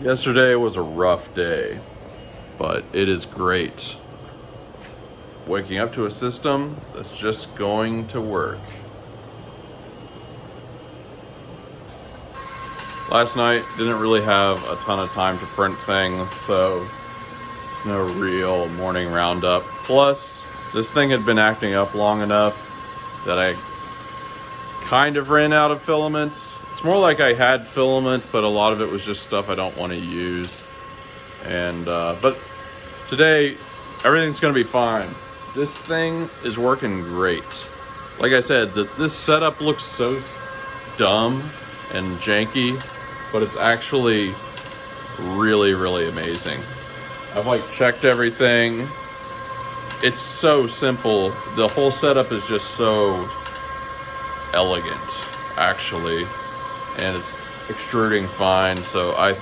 Yesterday was a rough day, but it is great waking up to a system that's just going to work. Last night didn't really have a ton of time to print things, so it's no real morning roundup. Plus, this thing had been acting up long enough that I kind of ran out of filament. It's more like I had filament, but a lot of it was just stuff I don't want to use. And but today everything's gonna be fine. This thing is working great. Like I said, this setup looks so dumb and janky, but it's actually really, really amazing. I've like checked everything. It's so simple. The whole setup is just so elegant, actually, and it's extruding fine. So I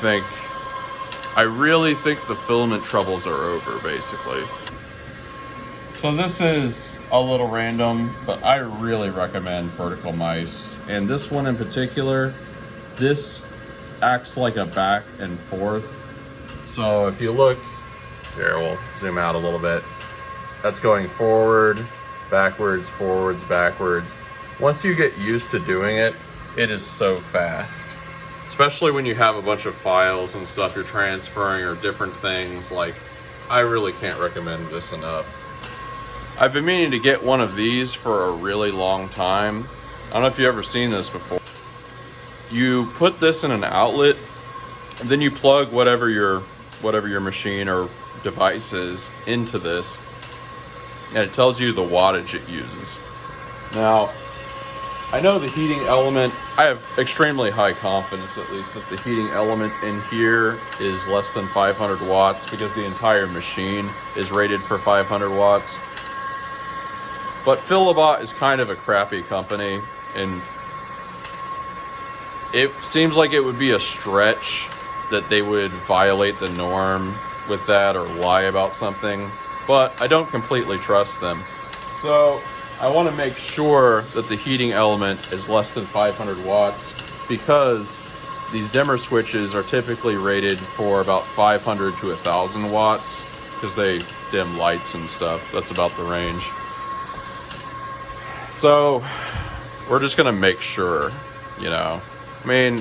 really think the filament troubles are over, basically. So this is a little random, but I really recommend vertical mice. And this one in particular, this acts like a back and forth. So if you look, here, we'll zoom out a little bit. That's going forward, backwards, forwards, backwards. Once you get used to doing it, it is so fast. Especially when you have a bunch of files and stuff you're transferring or different things. Like, I really can't recommend this enough. I've been meaning to get one of these for a really long time. I don't know if you've ever seen this before. You put this in an outlet, and then you plug whatever your machine or device is into this, and it tells you the wattage it uses. Now, I know the heating element, I have extremely high confidence at least that the heating element in here is less than 500 watts because the entire machine is rated for 500 watts. But Philibot is kind of a crappy company, and it seems like it would be a stretch that they would violate the norm with that or lie about something, but I don't completely trust them. So I want to make sure that the heating element is less than 500 watts because these dimmer switches are typically rated for about 500 to 1,000 watts because they dim lights and stuff. That's about the range. So we're just gonna make sure, you know. I mean,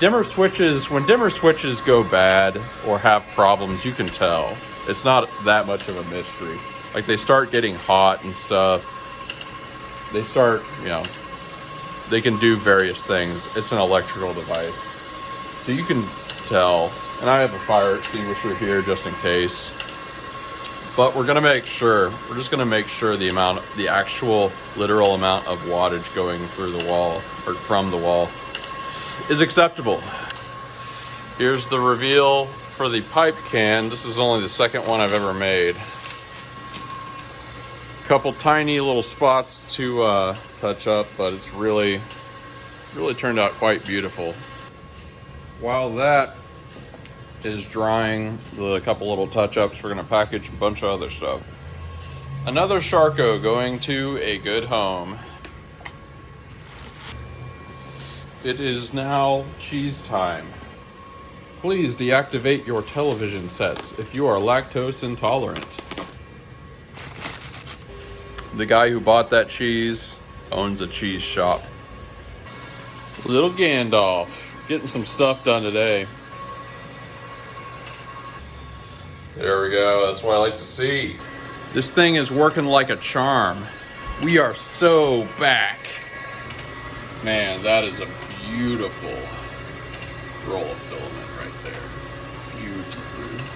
when dimmer switches go bad or have problems, you can tell. It's not that much of a mystery. Like, they start getting hot and stuff. They start, you know, they can do various things. It's an electrical device. So you can tell. And I have a fire extinguisher here just in case. But we're just gonna make sure the actual literal amount of wattage going through the wall or from the wall is acceptable. Here's the reveal for the pipe can. This is only the second one I've ever made. Couple tiny little spots to touch up, but it's really turned out quite beautiful. While that is drying, the couple little touch-ups, we're gonna package a bunch of other stuff. Another Sharko going to a good home. It is now cheese time. Please deactivate your television sets if you are lactose intolerant. The guy who bought that cheese owns a cheese shop. Little Gandalf, getting some stuff done today. There we go, that's what I like to see. This thing is working like a charm. We are so back. Man, that is a beautiful roll of filament right there. Beautiful.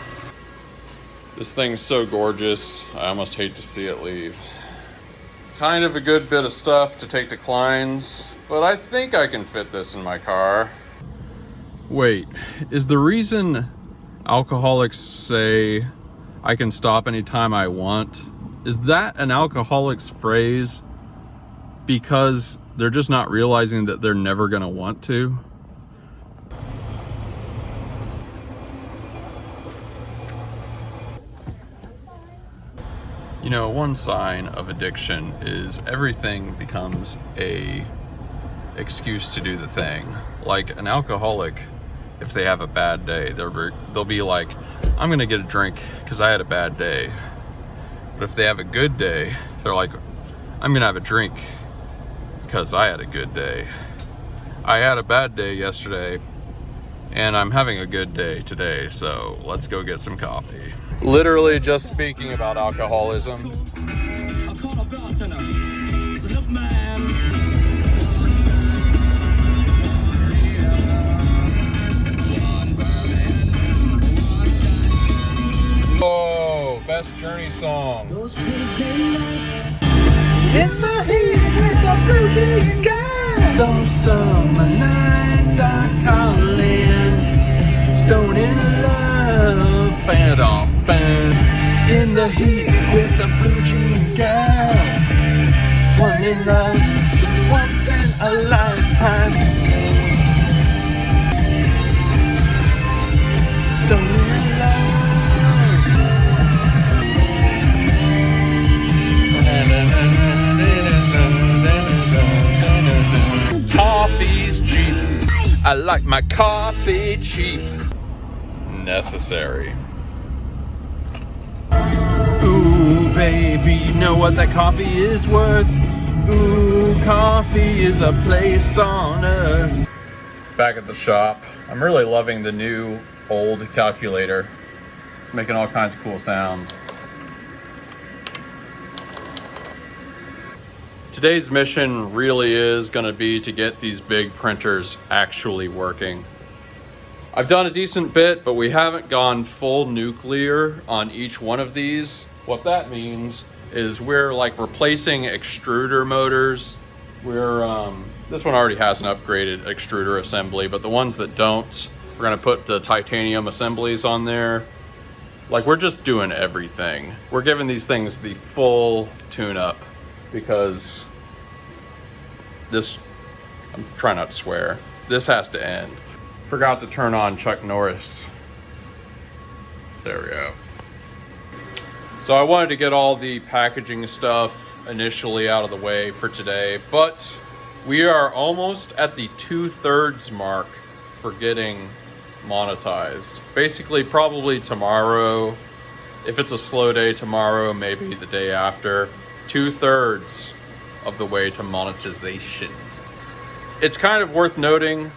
This thing's so gorgeous, I almost hate to see it leave. Kind of a good bit of stuff to take to clients, but I think I can fit this in my car. Wait, is the reason alcoholics say I can stop anytime I want, is that an alcoholic's phrase because they're just not realizing that they're never gonna want to? You know, one sign of addiction is everything becomes a excuse to do the thing. Like, an alcoholic if they have a bad day. They'll be like, I'm gonna get a drink because I had a bad day. But if they have a good day, they're like, I'm gonna have a drink because I had a good day. I had a bad day yesterday and I'm having a good day today, so let's go get some coffee. Literally just speaking about alcoholism. Oh, best Journey song. In the heat with a blue jean girl. Those summer nights are calling. Stone in love. Band off band. In the heat with a blue jean girl. One in love. Once in a lifetime. Stone in love. Coffee's cheap. I like my coffee cheap. Necessary. Ooh, baby, you know what that coffee is worth? Ooh, coffee is a place on earth. Back at the shop. I'm really loving the new old calculator. It's making all kinds of cool sounds. Today's mission really is going to be to get these big printers actually working. I've done a decent bit, but we haven't gone full nuclear on each one of these. What that means is we're like replacing extruder motors. This one already has an upgraded extruder assembly, but the ones that don't, we're going to put the titanium assemblies on there. Like, we're just doing everything. We're giving these things the full tune-up. Because this, I'm trying not to swear, this has to end. Forgot to turn on Chuck Norris. There we go. So I wanted to get all the packaging stuff initially out of the way for today, but we are almost at the 2/3 mark for getting monetized. Basically, probably tomorrow. If it's a slow day tomorrow, maybe the day after. 2/3 of the way to monetization. It's kind of worth noting,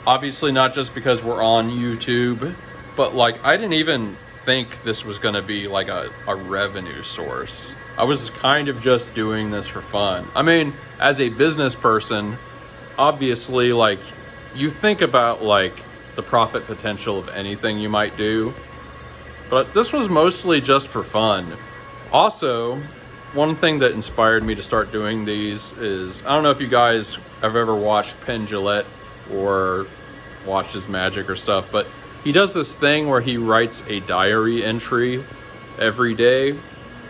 obviously not just because we're on YouTube, but like I didn't even think this was gonna be like a revenue source. I was kind of just doing this for fun. I mean, as a business person, obviously like you think about like the profit potential of anything you might do, but this was mostly just for fun. Also, one thing that inspired me to start doing these is, I don't know if you guys have ever watched Penn Jillette or watched his magic or stuff, but he does this thing where he writes a diary entry every day,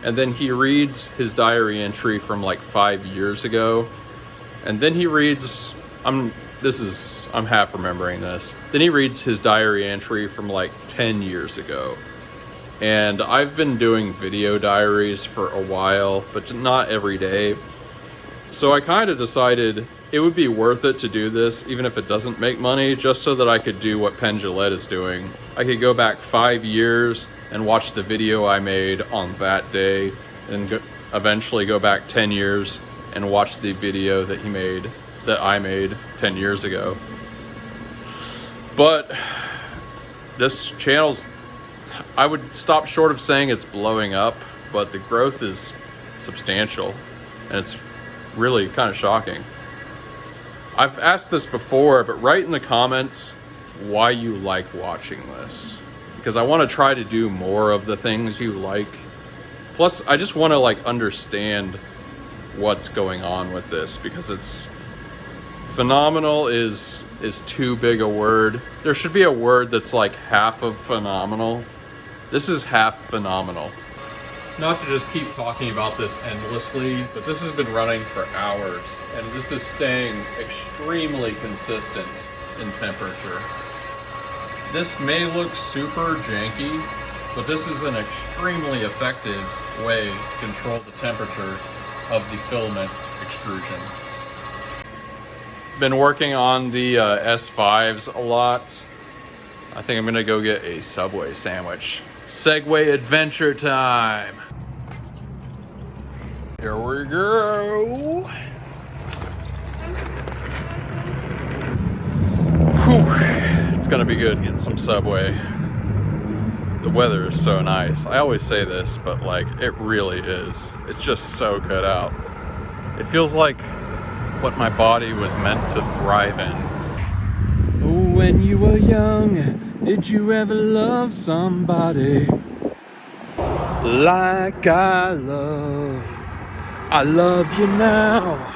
and then he reads his diary entry from like 5 years ago, and then he reads, I'm half remembering this, then he reads his diary entry from like 10 years ago. And I've been doing video diaries for a while, but not every day. So I kind of decided it would be worth it to do this, even if it doesn't make money, just so that I could do what Penn Jillette is doing. I could go back 5 years and watch the video I made on that day, and eventually go back 10 years and watch the video that I made 10 years ago. But this channel's, I would stop short of saying it's blowing up, but the growth is substantial, and it's really kind of shocking. I've asked this before, but write in the comments why you like watching this, because I want to try to do more of the things you like. Plus, I just want to like understand what's going on with this, because it's phenomenal is too big a word. There should be a word that's like half of phenomenal. This is half phenomenal. Not to just keep talking about this endlessly, but this has been running for hours, and this is staying extremely consistent in temperature. This may look super janky, but this is an extremely effective way to control the temperature of the filament extrusion. Been working on the S5s a lot, I think I'm gonna go get a Subway sandwich. Segway adventure time. Here we go. Whew. It's gonna be good getting some Subway. The weather is so nice. I always say this, but like, it really is. It's just so cut out. It feels like what my body was meant to thrive in. Oh, when you were young, did you ever love somebody like I love you now.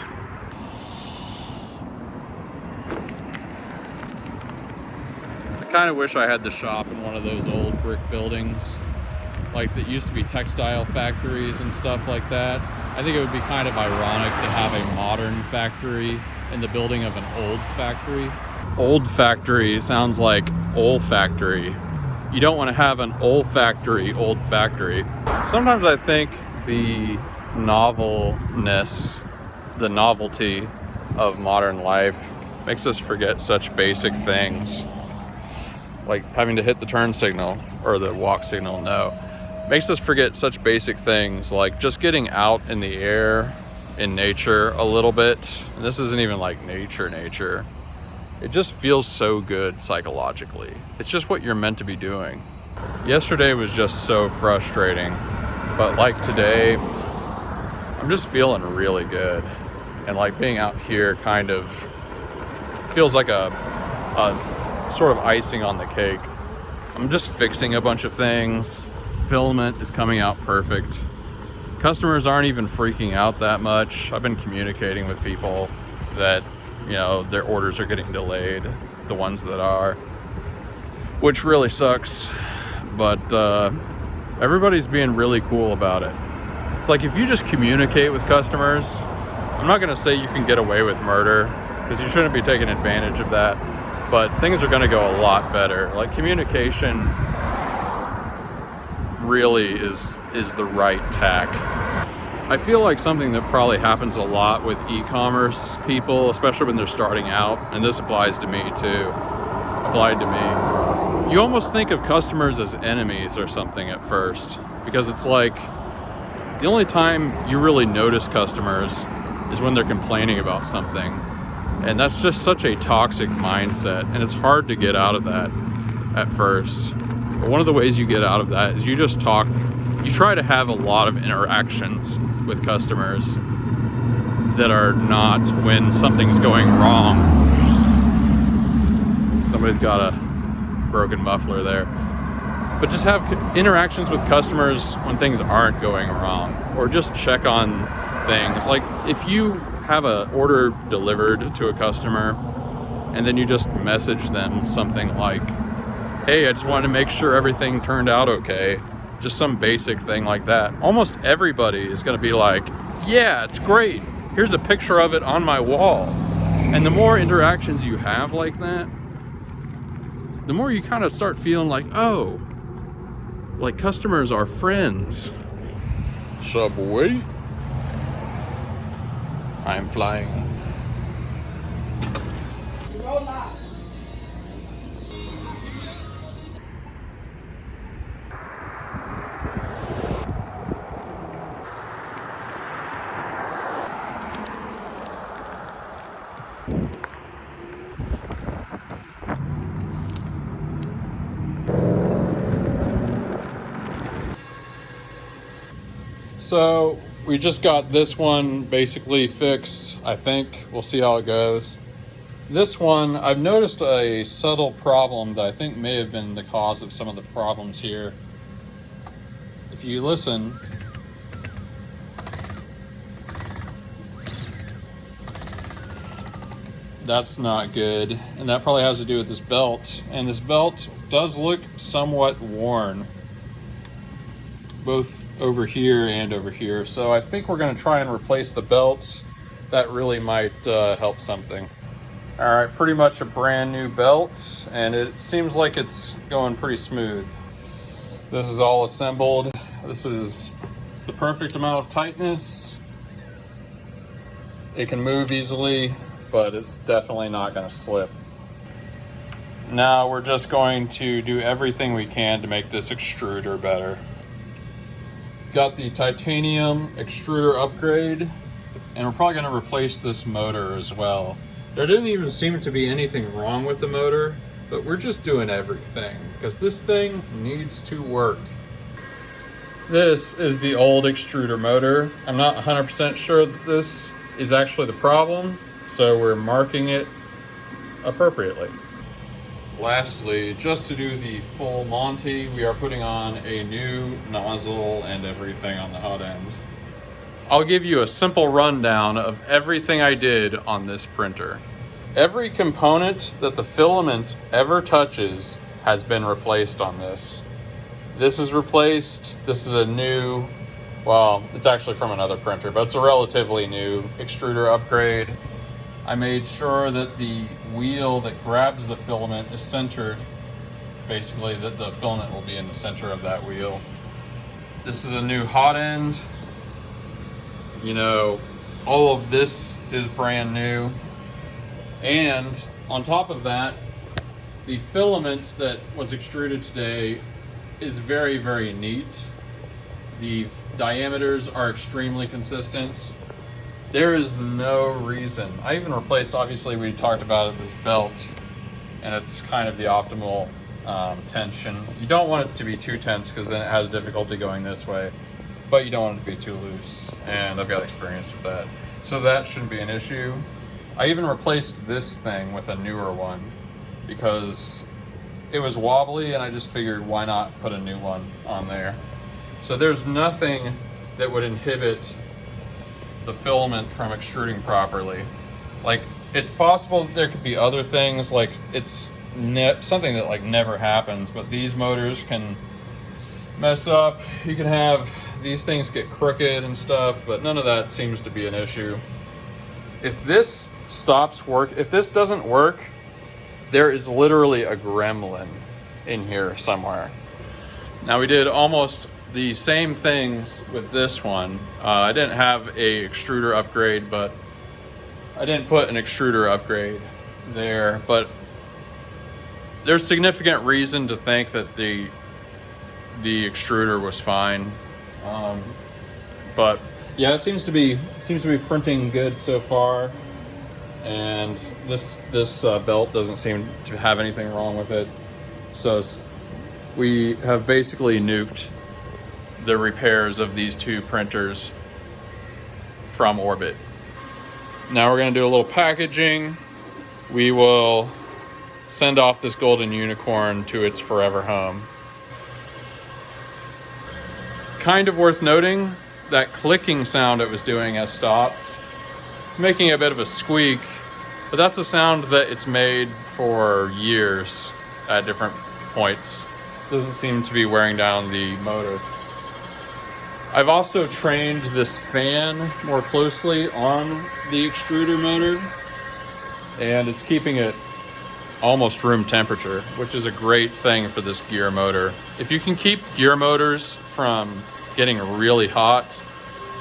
I kind of wish I had the shop in one of those old brick buildings, like that used to be textile factories and stuff like that. I think it would be kind of ironic to have a modern factory in the building of an old factory. Old factory sounds like olfactory. You don't want to have an olfactory, old factory. Sometimes I think the novelness, the novelty of modern life makes us forget such basic things. Like having to hit the turn signal or the walk signal, no. Makes us forget such basic things like just getting out in the air, in nature a little bit. And this isn't even like nature. It just feels so good psychologically. It's just what you're meant to be doing. Yesterday was just so frustrating, but like today, I'm just feeling really good. And like being out here kind of feels like a sort of icing on the cake. I'm just fixing a bunch of things. Filament is coming out perfect. Customers aren't even freaking out that much. I've been communicating with people that, you know, their orders are getting delayed, the ones that are, which really sucks, but everybody's being really cool about it. It's like if you just communicate with customers, I'm not gonna say you can get away with murder, because you shouldn't be taking advantage of that, but things are gonna go a lot better. Like communication really is the right tack. I feel like something that probably happens a lot with e-commerce people, especially when they're starting out, and this applied to me. You almost think of customers as enemies or something at first, because it's like the only time you really notice customers is when they're complaining about something. And that's just such a toxic mindset, and it's hard to get out of that at first. But one of the ways you get out of that is you just talk. You try to have a lot of interactions with customers that are not when something's going wrong. Somebody's got a broken muffler there. But just have interactions with customers when things aren't going wrong, or just check on things. Like if you have an order delivered to a customer and then you just message them something like, hey, I just wanted to make sure everything turned out okay. Just some basic thing like that. Almost everybody is gonna be like, yeah, it's great. Here's a picture of it on my wall. And the more interactions you have like that, the more you kind of start feeling like, oh, like customers are friends. Subway. I'm flying. So we just got this one basically fixed, I think. We'll see how it goes. This one, I've noticed a subtle problem that I think may have been the cause of some of the problems here. If you listen, that's not good. And that probably has to do with this belt. And this belt does look somewhat worn, both over here and over here. So I think we're gonna try and replace the belts. That really might help something. All right, pretty much a brand new belt, and it seems like it's going pretty smooth. This is all assembled. This is the perfect amount of tightness. It can move easily, but it's definitely not gonna slip. Now we're just going to do everything we can to make this extruder better. Got the titanium extruder upgrade, and we're probably going to replace this motor as well. There didn't even seem to be anything wrong with the motor, but we're just doing everything because this thing needs to work. This is the old extruder motor. I'm not 100% sure that this is actually the problem, so we're marking it appropriately. Lastly, just to do the full Monty, we are putting on a new nozzle and everything on the hot end. I'll give you a simple rundown of everything I did on this printer. Every component that the filament ever touches has been replaced on this. This is replaced. This is a new, well, it's actually from another printer, but it's a relatively new extruder upgrade. I made sure that the wheel that grabs the filament is centered. Basically, that the filament will be in the center of that wheel. This is a new hot end. You know, all of this is brand new. And on top of that, the filament that was extruded today is very, very neat. The diameters are extremely consistent. There is no reason. I even replaced, obviously we talked about it, this belt, and it's kind of the optimal tension. You don't want it to be too tense because then it has difficulty going this way, but you don't want it to be too loose, and I've got experience with that. So that shouldn't be an issue. I even replaced this thing with a newer one because it was wobbly and I just figured why not put a new one on there. So there's nothing that would inhibit the filament from extruding properly. Like, it's possible that there could be other things, like it's something that like never happens, but these motors can mess up. You can have these things get crooked and stuff, but none of that seems to be an issue. If this if this doesn't work, there is literally a gremlin in here somewhere. Now we did almost the same things with this one. I didn't have a extruder upgrade, but I didn't put an extruder upgrade there, but there's significant reason to think that the extruder was fine. But yeah, it seems to be printing good so far, and this belt doesn't seem to have anything wrong with it. So we have basically nuked the repairs of these two printers from orbit. Now we're going to do a little packaging. We will send off this golden unicorn to its forever home. Kind of worth noting, that clicking sound it was doing has stopped. It's making a bit of a squeak, but that's a sound that it's made for years at different points. Doesn't seem to be wearing down the motor. I've also trained this fan more closely on the extruder motor, and it's keeping it almost room temperature, which is a great thing for this gear motor. If you can keep gear motors from getting really hot,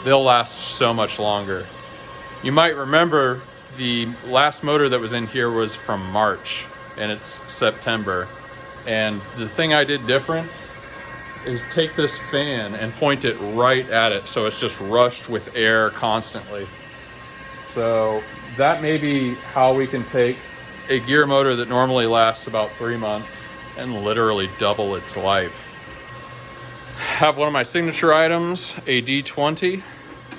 they'll last so much longer. You might remember the last motor that was in here was from March, and it's September. And the thing I did different is take this fan and point it right at it, so it's just rushed with air constantly. So that may be how we can take a gear motor that normally lasts about 3 months and literally double its life. Have one of my signature items, a D20.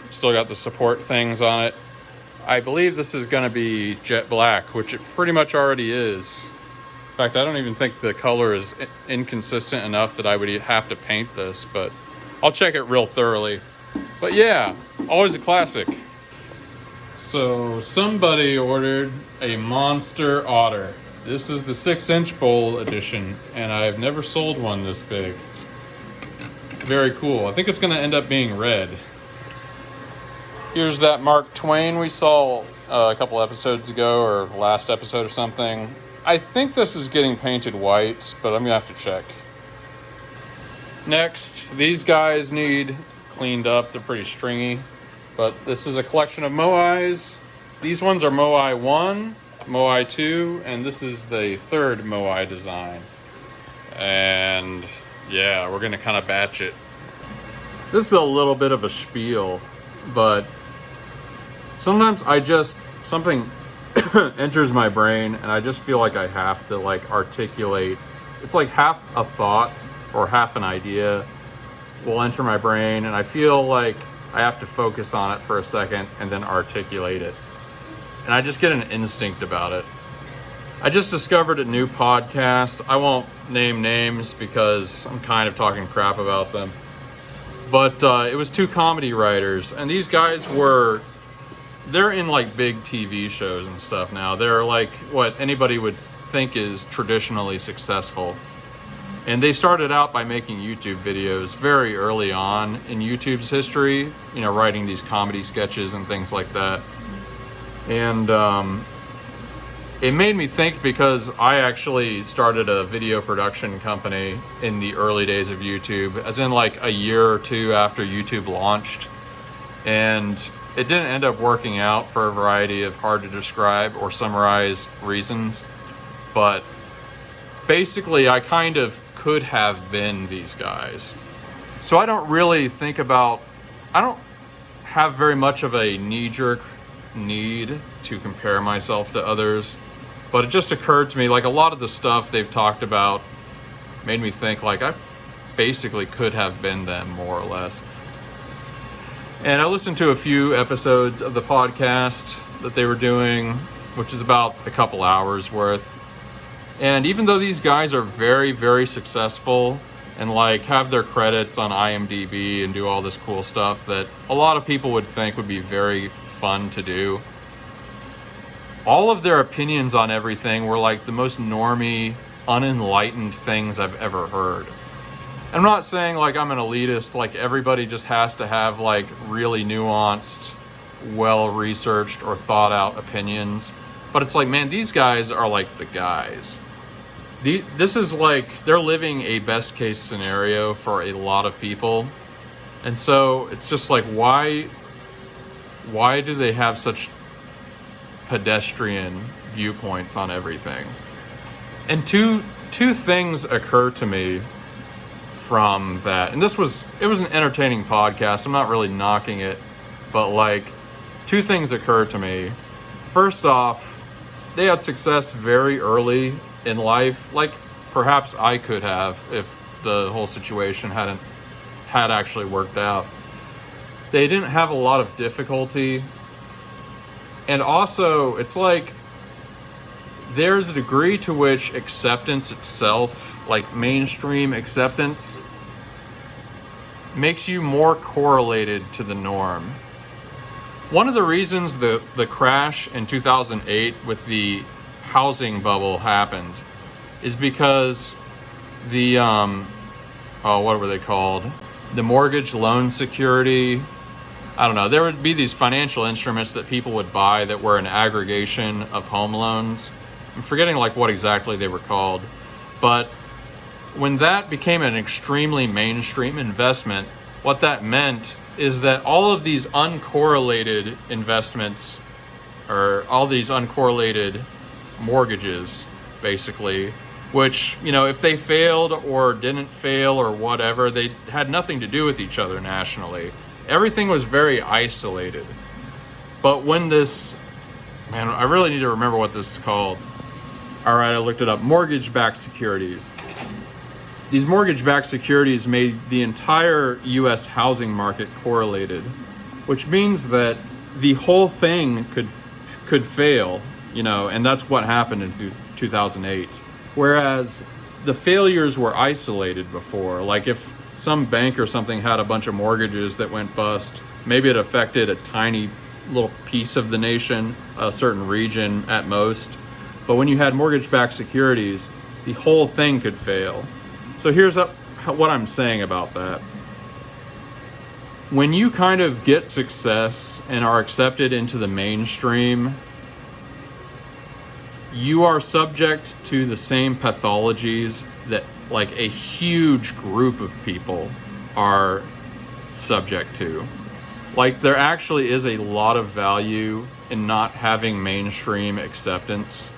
Still got the support things on it. I believe this is going to be jet black, which it pretty much already is. In fact, I don't even think the color is inconsistent enough that I would have to paint this, but I'll check it real thoroughly. But yeah, always a classic. So somebody ordered a Monster Otter. This is the 6-inch bowl edition, and I've never sold one this big. Very cool. I think it's going to end up being red. Here's that Mark Twain we saw a couple episodes ago, or last episode or something. I think this is getting painted white, but I'm going to have to check. Next, these guys need cleaned up. They're pretty stringy. But this is a collection of Moais. These ones are Moai 1, Moai 2, and this is the third Moai design. And yeah, we're gonna kind of batch it. This is a little bit of a spiel, but sometimes something enters my brain and I just feel like I have to like articulate. It's like half a thought or half an idea will enter my brain, and I feel like I have to focus on it for a second and then articulate it. And I just get an instinct about it. I just discovered a new podcast. I won't name names because I'm kind of talking crap about them. But it was two comedy writers, and these guys they're in like big TV shows and stuff now. They're like what anybody would think is traditionally successful. And they started out by making YouTube videos very early on in YouTube's history, writing these comedy sketches and things like that. And it made me think, because I actually started a video production company in the early days of YouTube, as in like a year or two after YouTube launched. And it didn't end up working out for a variety of hard to describe or summarize reasons. But basically, I kind of could have been these guys. So I don't have very much of a knee-jerk need to compare myself to others. But it just occurred to me, like a lot of the stuff they've talked about made me think like I basically could have been them, more or less. And I listened to a few episodes of the podcast that they were doing, which is about a couple hours worth. And even though these guys are very, very successful and like have their credits on IMDb and do all this cool stuff that a lot of people would think would be very fun to do, all of their opinions on everything were like the most normie, unenlightened things I've ever heard. I'm not saying like I'm an elitist, like everybody just has to have like really nuanced, well-researched or thought out opinions. But it's like, man, these guys are like the guys. This is like, they're living a best case scenario for a lot of people. And so it's just like, why do they have such pedestrian viewpoints on everything? And two things occur to me from that. And it was an entertaining podcast. I'm not really knocking it, but like two things occurred to me. First off, they had success very early in life, like perhaps I could have if the whole situation had actually worked out. They didn't have a lot of difficulty. And also, it's like there's a degree to which acceptance itself, like mainstream acceptance, makes you more correlated to the norm. One of the reasons the crash in 2008 with the housing bubble happened is because the, what were they called? The mortgage loan security. I don't know. There would be these financial instruments that people would buy that were an aggregation of home loans. I'm forgetting like what exactly they were called. But when that became an extremely mainstream investment, what that meant is that all of these uncorrelated investments, or all these uncorrelated mortgages, basically, which, if they failed or didn't fail or whatever, they had nothing to do with each other nationally. Everything was very isolated. But when I really need to remember what this is called. All right, I looked it up. Mortgage-backed securities. These mortgage-backed securities made the entire U.S. housing market correlated, which means that the whole thing could fail, and that's what happened in 2008. Whereas the failures were isolated before. Like if some bank or something had a bunch of mortgages that went bust, maybe it affected a tiny little piece of the nation, a certain region at most. But when you had mortgage-backed securities, the whole thing could fail. So here's what I'm saying about that. When you kind of get success and are accepted into the mainstream, you are subject to the same pathologies that like a huge group of people are subject to. Like there actually is a lot of value in not having mainstream acceptance,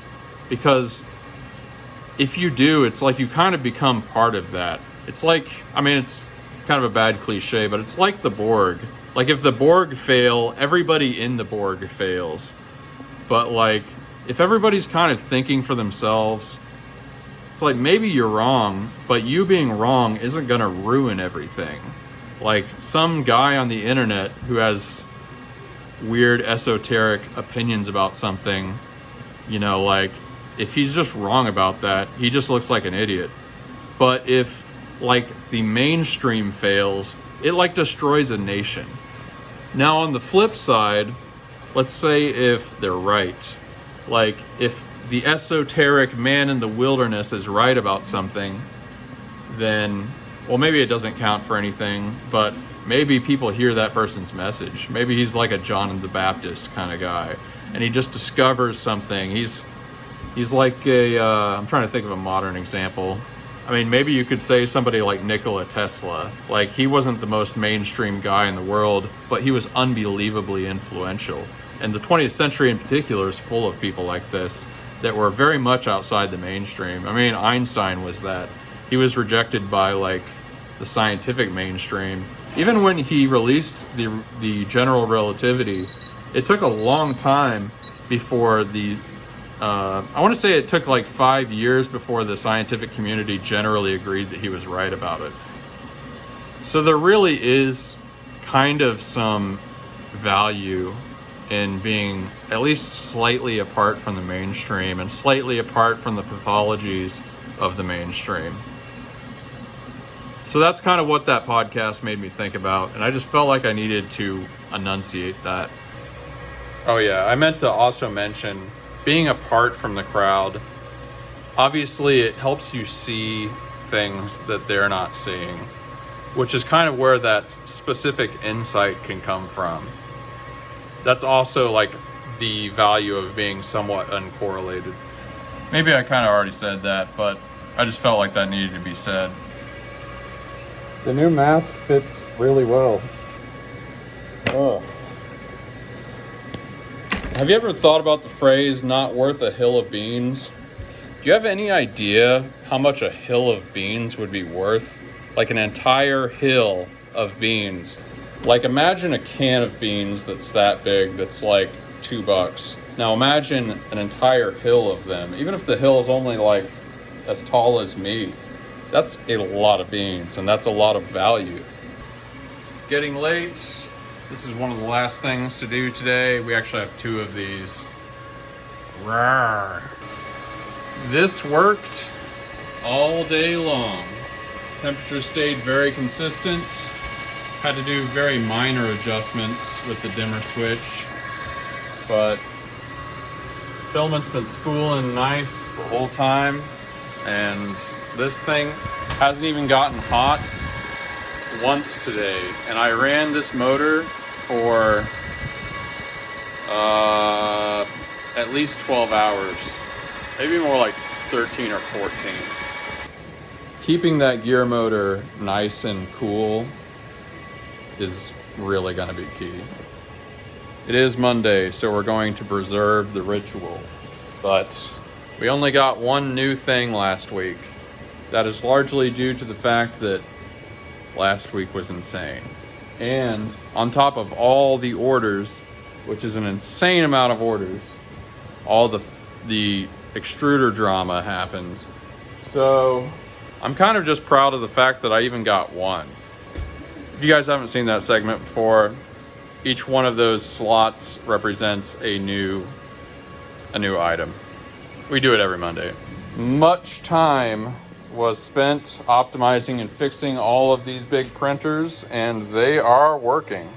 because if you do, it's like you kind of become part of that. It's like, I mean, it's kind of a bad cliche, but it's like the Borg. Like if the Borg fail, everybody in the Borg fails. But like, if everybody's kind of thinking for themselves, it's like maybe you're wrong, but you being wrong isn't gonna ruin everything. Like some guy on the internet who has weird esoteric opinions about something, you know, like if he's just wrong about that, he just looks like an idiot. But if like the mainstream fails, it like destroys a nation. Now on the flip side, let's say if they're right, like if the esoteric man in the wilderness is right about something, then, well, maybe it doesn't count for anything, but maybe people hear that person's message. Maybe he's like a John the Baptist kind of guy, and he just discovers something. He's like a, I'm trying to think of a modern example. I mean, maybe you could say somebody like Nikola Tesla. Like, he wasn't the most mainstream guy in the world, but he was unbelievably influential. And the 20th century in particular is full of people like this that were very much outside the mainstream. I mean, Einstein was that. He was rejected by like the scientific mainstream. Even when he released the general relativity, it took a long time before the I want to say it took like 5 years before the scientific community generally agreed that he was right about it. So there really is kind of some value in being at least slightly apart from the mainstream and slightly apart from the pathologies of the mainstream. So that's kind of what that podcast made me think about, and I just felt like I needed to enunciate that. Oh yeah, I meant to also mention being apart from the crowd. Obviously, it helps you see things that they're not seeing, which is kind of where that specific insight can come from. That's also like the value of being somewhat uncorrelated. Maybe I kind of already said that, but I just felt like that needed to be said. The new mask fits really well. Oh. Have you ever thought about the phrase, not worth a hill of beans? Do you have any idea how much a hill of beans would be worth? Like an entire hill of beans. Like imagine a can of beans that's that big, that's like $2. Now imagine an entire hill of them. Even if the hill is only like as tall as me, that's a lot of beans, and that's a lot of value. Getting late. This is one of the last things to do today. We actually have 2 of these. Rawr. This worked all day long. Temperature stayed very consistent. Had to do very minor adjustments with the dimmer switch, but filament's been spooling nice the whole time, and this thing hasn't even gotten hot once today. And I ran this motor for at least 12 hours, maybe more like 13 or 14. Keeping that gear motor nice and cool is really going to be key. It is Monday, so we're going to preserve the ritual, but we only got one new thing last week. That is largely due to the fact that last week was insane. And on top of all the orders, which is an insane amount of orders, all the extruder drama happened. So I'm kind of just proud of the fact that I even got one. If you guys haven't seen that segment before, each one of those slots represents a new item. We do it every Monday. Much time was spent optimizing and fixing all of these big printers, and they are working.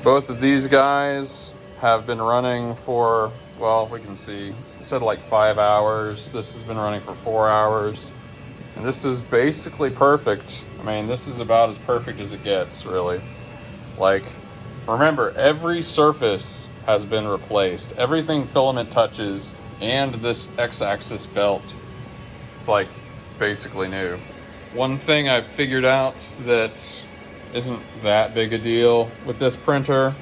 Both of these guys have been running for, well, we can see, it said like 5 hours. This has been running for 4 hours. And this is basically perfect. I mean, this is about as perfect as it gets, really. Like, remember, every surface has been replaced. Everything filament touches, and this X-axis belt, it's like basically new. One thing I've figured out that isn't that big a deal with this printer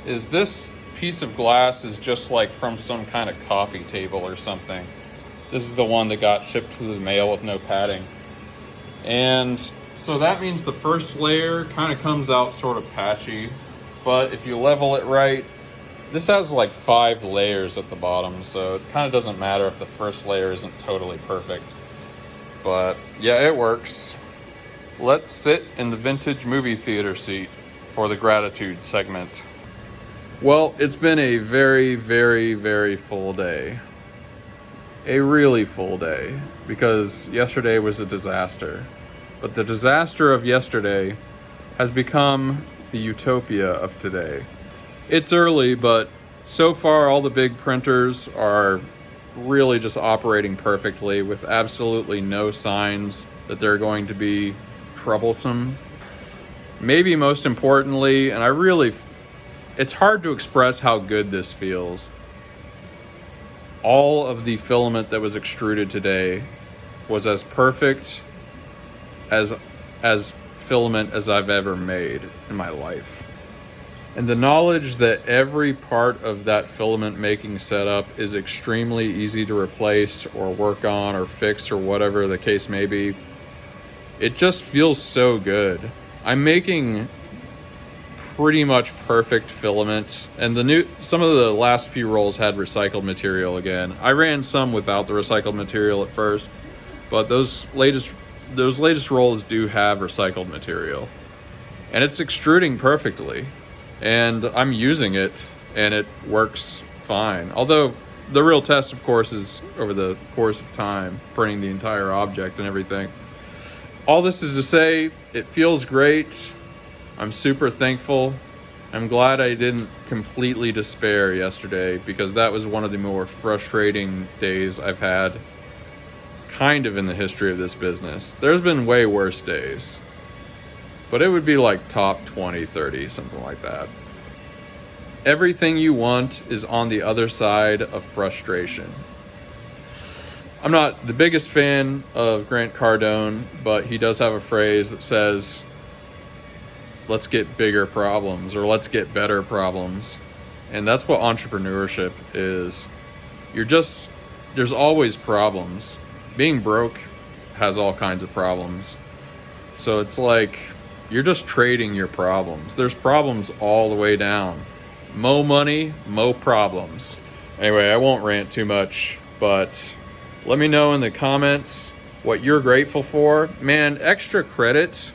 is this piece of glass is just like from some kind of coffee table or something. This is the one that got shipped through the mail with no padding. And so that means the first layer kind of comes out sort of patchy, but if you level it right, this has like 5 layers at the bottom, so it kind of doesn't matter if the first layer isn't totally perfect. But yeah, it works. Let's sit in the vintage movie theater seat for the gratitude segment. Well, it's been a very, very, very full day. A really full day, because yesterday was a disaster. But the disaster of yesterday has become the utopia of today. It's early, but so far all the big printers are really just operating perfectly with absolutely no signs that they're going to be troublesome. Maybe most importantly, and it's hard to express how good this feels. All of the filament that was extruded today was as perfect as filament as I've ever made in my life. And the knowledge that every part of that filament making setup is extremely easy to replace or work on or fix or whatever the case may be, it just feels so good. I'm making pretty much perfect filament, and some of the last few rolls had recycled material again. I ran some without the recycled material at first, but those latest rolls do have recycled material, and it's extruding perfectly. And I'm using it, and it works fine. Although the real test, of course, is over the course of time, printing the entire object and everything. All this is to say, it feels great. I'm super thankful. I'm glad I didn't completely despair yesterday, because that was one of the more frustrating days I've had kind of in the history of this business. There's been way worse days, but it would be like top 20, 30, something like that. Everything you want is on the other side of frustration. I'm not the biggest fan of Grant Cardone, but he does have a phrase that says, let's get bigger problems, or let's get better problems. And that's what entrepreneurship is. There's always problems. Being broke has all kinds of problems. So it's like, you're just trading your problems. There's problems all the way down. Mo money, mo problems. Anyway, I won't rant too much, but let me know in the comments what you're grateful for. Man, extra credit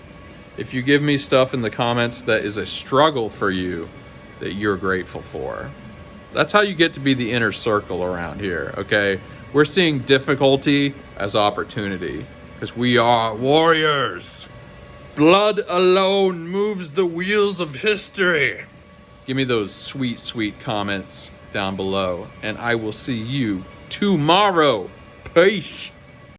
if you give me stuff in the comments that is a struggle for you that you're grateful for. That's how you get to be the inner circle around here, okay? We're seeing difficulty as opportunity, because we are warriors. Blood alone moves the wheels of history. Give me those sweet, sweet comments down below, and I will see you tomorrow. Peace.